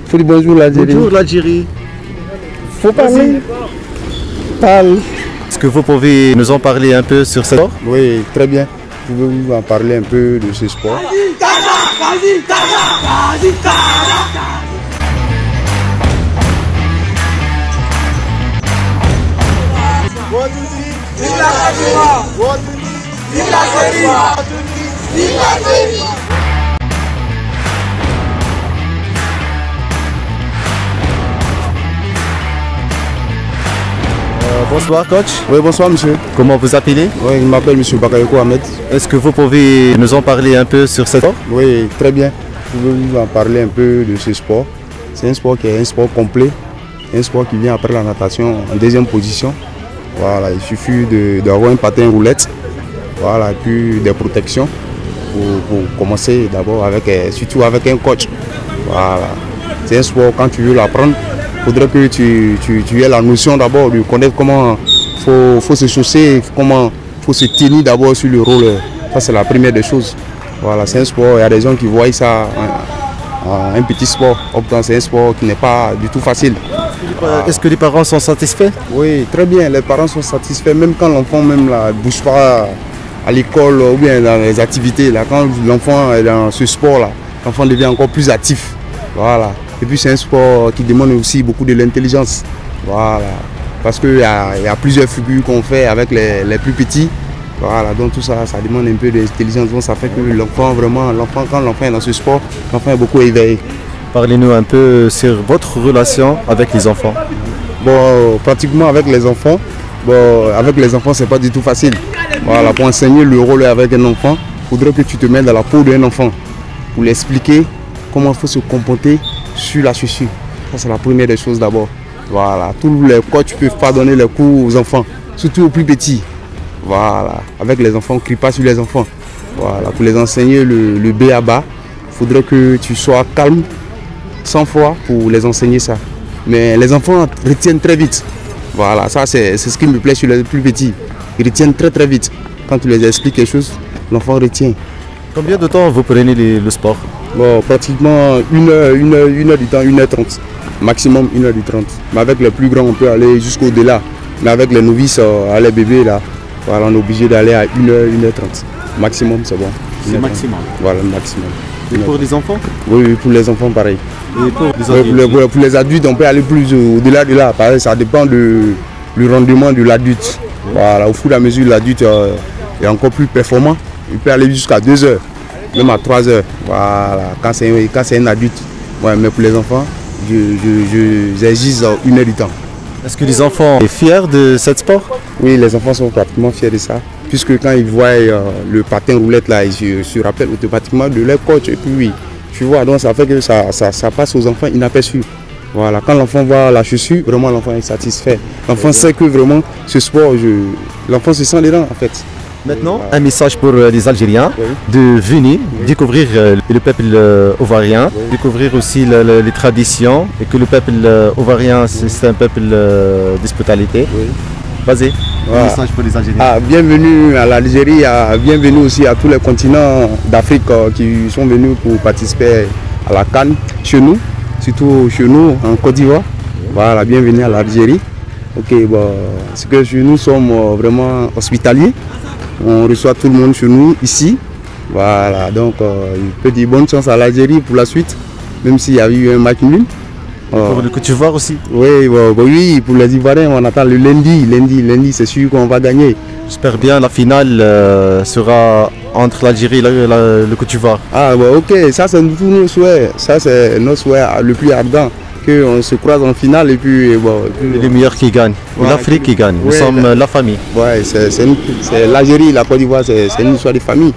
Faut dire bonjour l'Algérie. Bonjour l'Algérie. Faut parler. Parle. Est-ce que vous pouvez nous en parler un peu sur ce sport? Oui, très bien. Pouvez-vous en parler un peu de ce sport? Bonsoir coach. Oui, bonsoir monsieur. Comment vous appelez? Oui, je m'appelle monsieur Bakayoko Ahmed. Est-ce que vous pouvez nous en parler un peu sur ce sport? Oui, très bien. Pouvez-vous en parler un peu de ce sport? C'est un sport qui est un sport complet. Un sport qui vient après la natation en deuxième position. Voilà, il suffit d'avoir un patin roulette. Voilà, et puis des protections pour commencer d'abord surtout avec un coach. Voilà. C'est un sport, quand tu veux l'apprendre, il faudrait que tu aies la notion d'abord de connaître comment faut se chausser, comment faut se tenir d'abord sur le rôle. Ça c'est la première des choses. Voilà, c'est un sport, il y a des gens qui voient ça un petit sport. Pourtant c'est un sport qui n'est pas du tout facile. Est-ce que les parents sont satisfaits? Oui, très bien, les parents sont satisfaits, même quand l'enfant ne bouge pas à l'école ou bien dans les activités. Là, quand l'enfant est dans ce sport-là, l'enfant devient encore plus actif. Voilà. Et puis c'est un sport qui demande aussi beaucoup de l'intelligence. Voilà. Parce qu'il y a plusieurs figures qu'on fait avec les plus petits. Voilà, donc tout ça, ça demande un peu d'intelligence. Donc ça fait que l'enfant, quand l'enfant est dans ce sport, l'enfant est beaucoup éveillé. Parlez-nous un peu sur votre relation avec les enfants. Bon, pratiquement avec les enfants, c'est pas du tout facile. Voilà, pour enseigner le rôle avec un enfant, il faudrait que tu te mettes dans la peau d'un enfant pour lui expliquer comment il faut se comporter sur la chaussure. Ça, c'est la première des choses d'abord. Voilà, tous les coachs ne peuvent pas donner les cours aux enfants, surtout aux plus petits. Voilà, avec les enfants, on ne crie pas sur les enfants. Voilà, pour les enseigner le B à bas, il faudrait que tu sois calme, sans foi pour les enseigner ça. Mais les enfants retiennent très vite. Voilà, ça c'est ce qui me plaît sur les plus petits. Ils retiennent très très vite. Quand tu les expliques quelque chose, l'enfant retient. Combien de temps vous prenez le sport? Bon, pratiquement 1h du temps, 1h30. Maximum 1h30. Mais avec les plus grands, on peut aller jusqu'au-delà. Mais avec les novices, les bébés, là, voilà, on est obligé d'aller à 1h, 1h30. Maximum, c'est bon. C'est maximum. Voilà, maximum. Et pour les enfants? Oui, pour les enfants, pareil. Et pour les adultes? Pour les adultes, on peut aller plus au-delà de là. Pareil, ça dépend du rendement de l'adulte. Voilà, au fur et à mesure, l'adulte est encore plus performant. Il peut aller jusqu'à 2 heures, même à 3 heures. Voilà, quand c'est un adulte. Ouais, mais pour les enfants, j'exige 1h du temps. Est-ce que les enfants sont fiers de ce sport? Oui, les enfants sont pratiquement fiers de ça. Puisque quand ils voient le patin roulette là, ils se rappellent automatiquement de leur coach. Et puis oui, tu vois, donc ça fait que ça passe aux enfants inaperçus. Voilà, quand l'enfant voit la chaussure, vraiment l'enfant est satisfait. L'enfant sait que vraiment ce sport, l'enfant se sent dedans en fait. Maintenant, un message pour les Algériens de venir découvrir le peuple ovarien, découvrir aussi les traditions et que le peuple ovarien c'est un peuple d'hospitalité. Vas-y, un message pour les Algériens. Bienvenue à l'Algérie, bienvenue aussi à tous les continents d'Afrique qui sont venus pour participer à la CAN chez nous, surtout chez nous en Côte d'Ivoire. Voilà, bienvenue à l'Algérie. Ok, bon, c'est que chez nous sommes vraiment hospitaliers. On reçoit tout le monde chez nous ici. Voilà, donc il peut dire bonne chance à l'Algérie pour la suite, même s'il y a eu un match nul. Pour le Côte d'Ivoire aussi. Oui, oui, pour les Ivoiriens, on attend le lundi. Lundi, c'est sûr qu'on va gagner. J'espère bien la finale sera entre l'Algérie et le Côte d'Ivoire. Ah, bon, ok, ça c'est tous nos souhaits. Ça c'est nos souhaits le plus ardent. Qu'on se croise en finale et puis, les meilleurs qui gagnent, l'Afrique qui gagne, nous sommes la famille. Ouais, c'est l'Algérie, la Côte d'Ivoire, c'est une histoire de famille.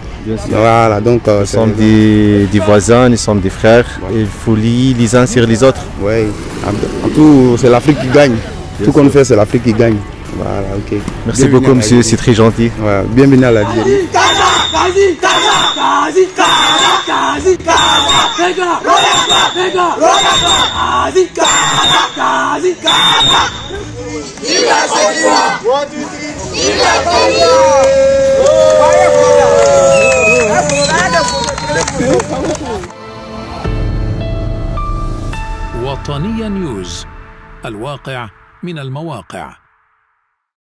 Voilà, donc, nous sommes des voisins, nous sommes des frères, et il faut lier les uns sur les autres. Oui, en tout, c'est l'Afrique qui gagne. Tout qu'on fait, c'est l'Afrique qui gagne. Voilà, ok. Merci beaucoup monsieur, c'est très gentil. Ouais, bienvenue à l'Algérie. وطنية نيوز، الواقع من المواقع.